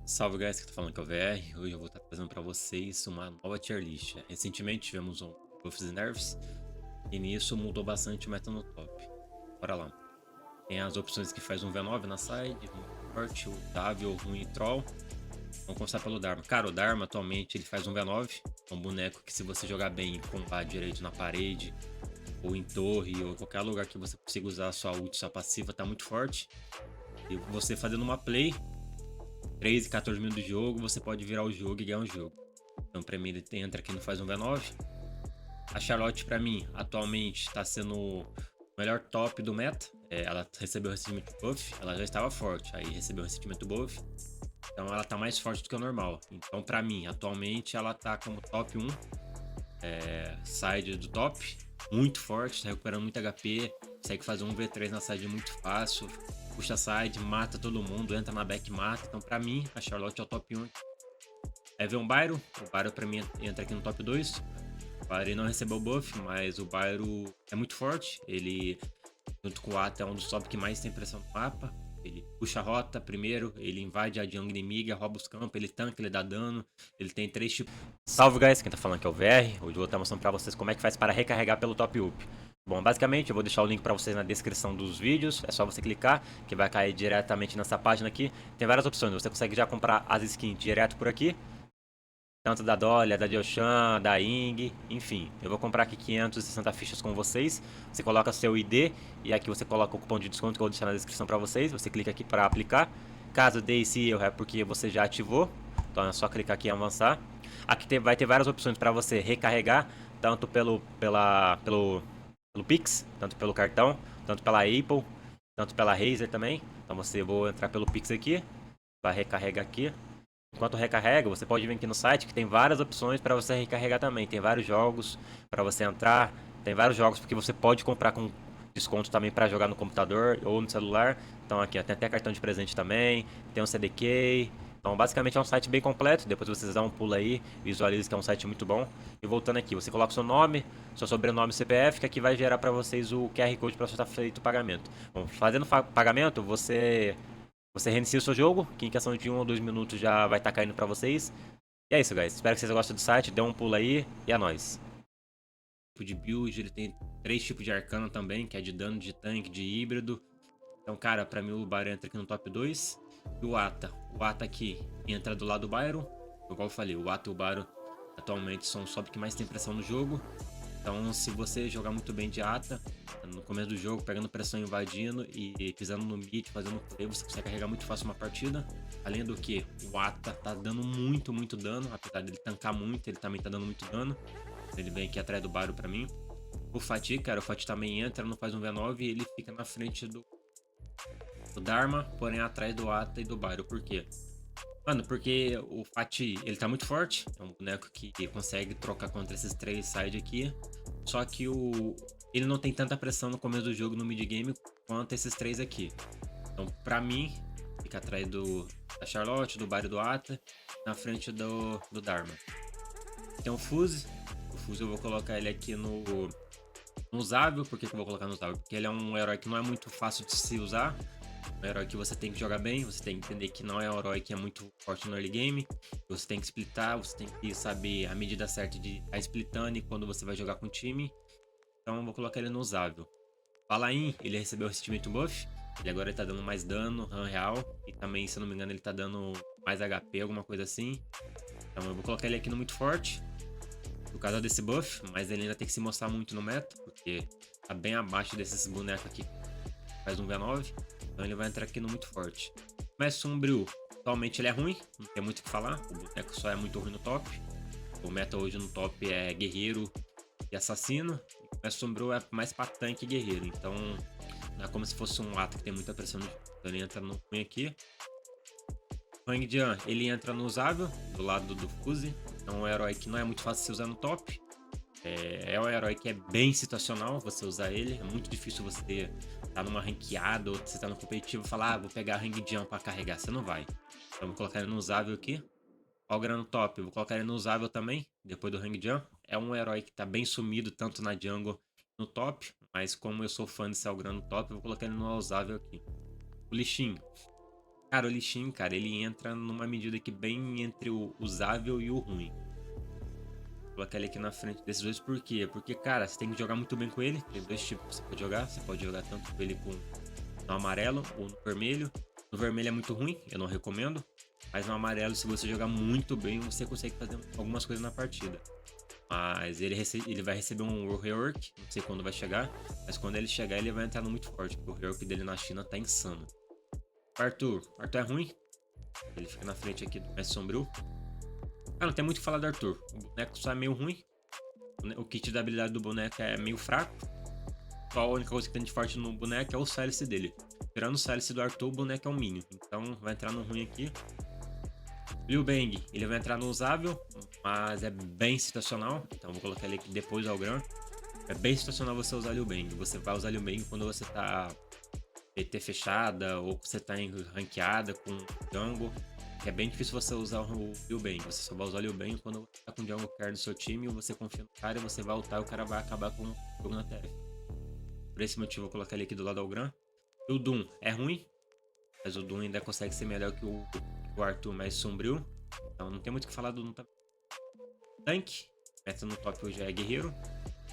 Salve guys, que tá falando que é o VR. Hoje eu vou estar trazendo para vocês uma nova tier list. Recentemente tivemos um Buffs e Nerfs e nisso mudou bastante o meta no top. Bora lá. Tem as opções que faz um V9 na side, muito forte, ultável, ruim e troll. Vamos começar pelo Dharma. Cara, o Dharma atualmente ele faz um V9. É um boneco que se você jogar bem em combate direito na parede, ou em torre, ou em qualquer lugar que você consiga usar a sua ult, sua passiva, tá muito forte. E você fazendo uma play 3 e 14 minutos de jogo, você pode virar o jogo e ganhar um jogo. Então, pra mim, ele entra aqui no faz um V9. A Charlotte, pra mim, atualmente está sendo o melhor top do meta. Ela recebeu recentemente buff, ela já estava forte, aí recebeu recentemente buff. Então, ela tá mais forte do que o normal. Então, pra mim, atualmente, ela tá como top 1 side do top. Muito forte, tá recuperando muito HP. Consegue fazer um V3 na side muito fácil. Puxa a side, mata todo mundo, entra na back, mata. Então, pra mim, a Charlotte é o top 1. Aí vem o Byron pra mim entra aqui no top 2. O Byron não recebeu buff, mas o Byron é muito forte. Ele, junto com o Ata, é um dos top que mais tem pressão no mapa. Ele puxa a rota primeiro, ele invade a jungle inimiga, rouba os campos, ele tanca, ele dá dano. Ele tem 3 tipos. Salve guys, quem tá falando aqui é o VR. Hoje eu vou estar mostrando pra vocês como é que faz para recarregar pelo top up. Bom, basicamente eu vou deixar o link para vocês na descrição dos vídeos, é só você clicar que vai cair diretamente nessa página aqui. Tem várias opções, você consegue já comprar as skins direto por aqui. Tanto da Dolly, da Dioshan, da Ying, enfim. Eu vou comprar aqui 560 fichas com vocês. Você coloca seu ID e aqui você coloca o cupom de desconto que eu vou deixar na descrição para vocês. Você clica aqui para aplicar. Caso dê esse erro é porque você já ativou. Então é só clicar aqui em avançar. Aqui vai ter várias opções para você recarregar, tanto pelo Pix, tanto pelo cartão, tanto pela Apple, tanto pela Razer também. Então você vou entrar pelo Pix aqui, vai recarregar aqui. Enquanto recarrega, você pode vir aqui no site que tem várias opções para você recarregar também. Tem vários jogos para você entrar, tem vários jogos porque você pode comprar com desconto também para jogar no computador ou no celular. Então aqui ó, tem até cartão de presente também, tem um CDK. Então basicamente é um site bem completo. Depois vocês dão um pulo aí, visualize que é um site muito bom. E voltando aqui, você coloca seu nome, seu sobrenome e CPF, que aqui vai gerar para vocês o QR Code para você estar feito o pagamento. Bom, fazendo pagamento, você reinicia o seu jogo, que em questão de 1 ou 2 minutos já vai estar caindo pra vocês. E é isso, guys. Espero que vocês gostem do site. Dê um pulo aí e é nóis. Tipo de build, ele tem 3 tipos de arcano também, que é de dano, de tanque, de híbrido. Então, cara, pra mim o Byron entra aqui no top 2. E o Ata. O Ata aqui entra do lado do Byron. Igual eu falei, o Ata e o Byron atualmente são os top que mais tem pressão no jogo. Então, se você jogar muito bem de Ata, no começo do jogo, pegando pressão, invadindo e pisando no mid, fazendo play, você consegue carregar muito fácil uma partida. Além do que, o Ata tá dando muito dano, apesar dele tancar muito, ele também tá dando muito dano. Ele vem aqui atrás do Baru pra mim. O Fatih, cara, o Fatih também entra, não faz um V9 e ele fica na frente do Dharma, porém atrás do Ata e do Baru. Por quê? Mano, porque o Fatih, ele tá muito forte. É um boneco que consegue trocar contra esses 3 side aqui. Só que ele não tem tanta pressão no começo do jogo no mid game quanto esses 3 aqui. Então, pra mim, fica atrás da Charlotte, do Barry do Ata, na frente do Dharma. Tem o Fuse. O Fuse eu vou colocar ele aqui no usável. Por que eu vou colocar no usável? Porque ele é um herói que não é muito fácil de se usar. Um herói que você tem que jogar bem, você tem que entender que não é um herói que é muito forte no early game. Você tem que splitar, você tem que saber a medida certa de estar splitando e quando você vai jogar com o time. Então eu vou colocar ele no usável. Palain, ele recebeu recentemente um buff. Ele agora tá dando mais dano, run real. E também, se eu não me engano, ele tá dando mais HP, alguma coisa assim. Então eu vou colocar ele aqui no muito forte. Por causa desse buff, mas ele ainda tem que se mostrar muito no meta. Porque tá bem abaixo desses bonecos aqui. Faz um V9. Então ele vai entrar aqui no muito forte. Mas Sombrio, atualmente ele é ruim, não tem muito o que falar. O boneco só é muito ruim no top. O meta hoje no top é guerreiro e assassino. Mas Sombrio é mais pra tanque e guerreiro. Então não é como se fosse um ato que tem muita pressão no jogo. Então ele entra no ruim aqui. Hang Jian, ele entra no usável, do lado do Fuse. É um herói que não é muito fácil de se usar no top. É um herói que é bem situacional você usar ele. É muito difícil você tá numa ranqueada ou você tá no competitivo e falar, vou pegar a Hang Jian pra carregar. Você não vai. Então vou colocar ele no usável aqui. Algra no top, vou colocar ele no usável também, depois do Hang Jian. É um herói que tá bem sumido, tanto na jungle no top. Mas como eu sou fã de Algra no top, eu vou colocar ele no usável aqui. O Lee Sin. Cara, o Lee Sin, cara, ele entra numa medida que bem entre o usável e o ruim. Vou colocar ele aqui na frente desses dois, por quê? Porque, cara, você tem que jogar muito bem com ele. Tem dois tipos que você pode jogar. Você pode jogar tanto com ele no amarelo ou no vermelho. No vermelho é muito ruim, eu não recomendo. Mas no amarelo, se você jogar muito bem, você consegue fazer algumas coisas na partida. Mas ele vai receber um rework, não sei quando vai chegar. Mas quando ele chegar, ele vai entrar no muito forte, porque o rework dele na China tá insano. Arthur é ruim. Ele fica na frente aqui do Mestre Sombrio. Ah, não tem muito o que falar do Arthur. O boneco só é meio ruim. O kit da habilidade do boneco é meio fraco. Só a única coisa que tem de forte no boneco é o Silence dele. Tirando o Silence do Arthur, o boneco é um minion. Então vai entrar no ruim aqui. Liu Bang, ele vai entrar no usável, mas é bem situacional. Então vou colocar ele aqui depois do Algran. É bem situacional você usar Liu Bang. Você vai usar Liu Bang quando você tá PT fechada ou você tá em ranqueada com jungle. Que é bem difícil você usar o Liu Bang. Você só vai usar o Liu Bang quando você tá com o jungle care no seu time, você confia no cara e você vai ultar e o cara vai acabar com o jogo na TF. Por esse motivo eu vou colocar ele aqui do lado do Algran. O Doom é ruim, mas o Doom ainda consegue ser melhor que o Arthur mais sombrio. Então não tem muito o que falar do Doom também. Tanque, meta no top hoje é guerreiro,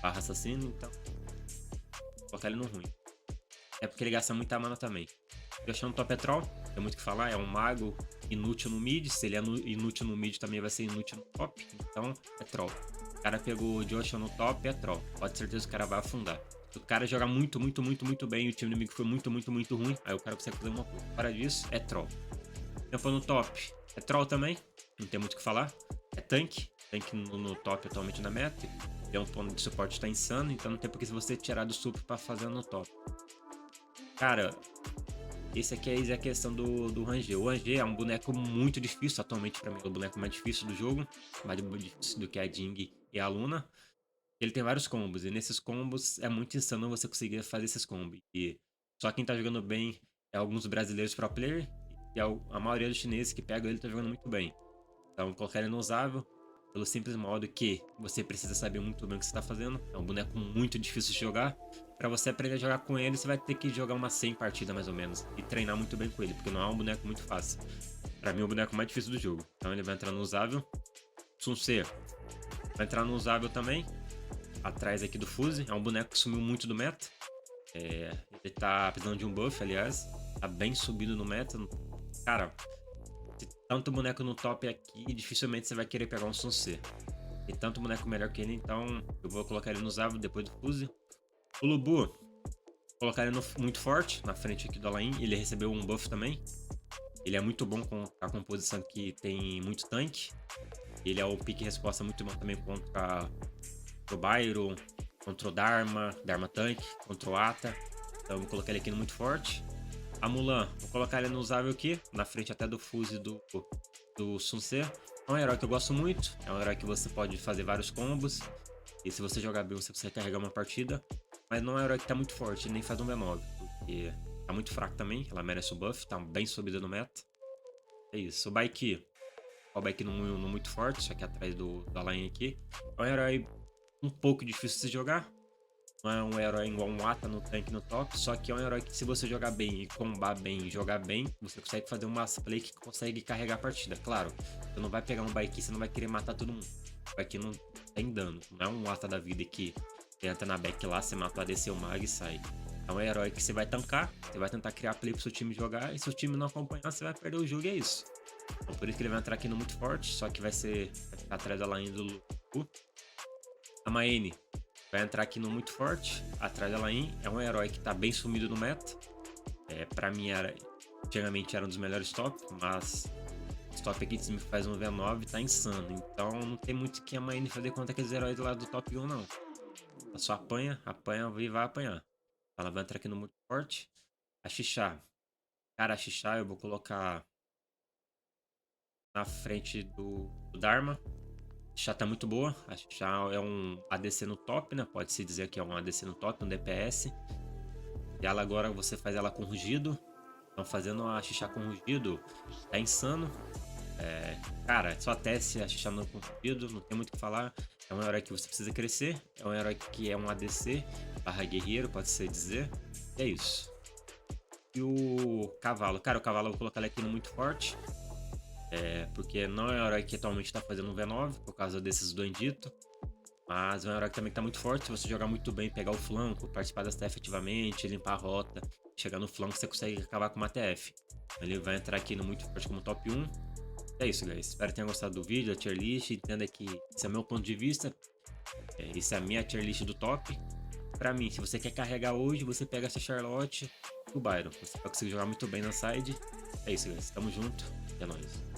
barra assassino, então vou colocar ele no ruim. É porque ele gasta muita mana também. Joshua no top é troll, não tem muito o que falar, é um mago inútil no mid. Se ele é inútil no mid, também vai ser inútil no top, então é troll. O cara pegou o Joshua no top, é troll. Pode ter certeza que o cara vai afundar. Se o cara joga muito bem e o time inimigo foi muito ruim, aí o cara consegue fazer uma coisa. Fora disso, é troll. Tempo no top, é troll também, não tem muito o que falar. É tanque no top atualmente na meta. Ele é um ponto de suporte tá insano, então não tem por que você tirar do sup pra fazer no top. Cara, esse aqui é a questão do Ranger. O Ranger é um boneco muito difícil atualmente pra mim. É o boneco mais difícil do jogo. Mais difícil do que a Jing e a Luna. Ele tem vários combos. E nesses combos é muito insano você conseguir fazer esses combos. E só quem tá jogando bem é alguns brasileiros pro player. E a maioria dos chineses que pegam ele tá jogando muito bem. Então colocar ele no usável. Pelo simples modo que você precisa saber muito bem o que você está fazendo. É um boneco muito difícil de jogar. Para você aprender a jogar com ele, você vai ter que jogar umas 100 partidas mais ou menos. E treinar muito bem com ele, porque não é um boneco muito fácil. Para mim é o boneco mais difícil do jogo. Então ele vai entrar no usável. Sun Ce vai entrar no usável também. Atrás aqui do Fuse. É um boneco que sumiu muito do meta. Ele tá precisando de um buff, aliás. Tá bem subido no meta. Cara, tanto boneco no top aqui, dificilmente você vai querer pegar um Sun Ce. Tem tanto boneco melhor que ele, então eu vou colocar ele no usável depois do Fuse. O Lubu, vou colocar ele muito forte, na frente aqui do Alain. Ele recebeu um buff também. Ele é muito bom com a composição que tem muito tanque. Ele é o pique resposta muito bom também contra o Byron, contra o Dharma Tank, contra o Ata. Então eu vou colocar ele aqui no muito forte. A Mulan, vou colocar ele no usável aqui, na frente até do Fuse do Sun Ce. É um herói que eu gosto muito, é um herói que você pode fazer vários combos. E se você jogar bem, você consegue carregar uma partida. Mas não é um herói que tá muito forte, nem faz um V9, porque tá muito fraco também, ela merece o buff, tá bem subida no meta. É isso. O Baiki, o Baiki não muito forte, só que atrás do Alain aqui. É um herói um pouco difícil de jogar. Não é um herói igual um Ata no tanque no top, só que é um herói que se você jogar bem e combar bem e jogar bem, você consegue fazer umas play que consegue carregar a partida. Claro, você não vai pegar um Baiki, você não vai querer matar todo mundo. O Baiki não tem dano, não é um Ata da vida que entra na back lá, você mata o ADC, o Mag e sai. É um herói que você vai tancar, você vai tentar criar play pro seu time jogar, e se o time não acompanhar, você vai perder o jogo e é isso. Então por isso que ele vai entrar aqui no muito forte, só que vai ficar atrás da line do Lu. A Maene vai entrar aqui no muito forte, atrás da Lain. É um herói que tá bem sumido no meta. Pra mim, antigamente era um dos melhores top, mas esse top aqui me faz um V9 tá insano. Então não tem muito que a Maine fazer contra aqueles heróis lá do top 1, não. Ela só apanha e vai apanhar. Ela vai entrar aqui no muito forte. A Xixá. Cara, a Xixá eu vou colocar na frente do Dharma. A Xixá tá muito boa. A Xixá é um ADC no top, né? Pode-se dizer que é um ADC no top, um DPS. E ela agora você faz ela com rugido. Então fazendo a Xixá com rugido tá insano. Cara, só teste a Xixá no com rugido, não tem muito o que falar. É um herói que você precisa crescer. É um herói que é um ADC barra guerreiro, pode-se dizer. E é isso. e o cavalo. Cara, o cavalo eu vou colocar ele aqui no muito forte. Porque não é o herói que atualmente tá fazendo um V9, por causa desses do Endito. Mas é um herói que também tá muito forte. Se você jogar muito bem, pegar o flanco, participar das TF ativamente, limpar a rota, chegar no flanco, você consegue acabar com uma TF. Ele vai entrar aqui no muito forte como top 1. É isso, guys. Espero que tenham gostado do vídeo, da tier list. Entenda que esse é o meu ponto de vista. Esse é a minha tier list do top. Pra mim, se você quer carregar hoje, você pega essa Charlotte e o Byron. Você vai conseguir jogar muito bem na side. É isso, guys. Tamo junto. É nóis.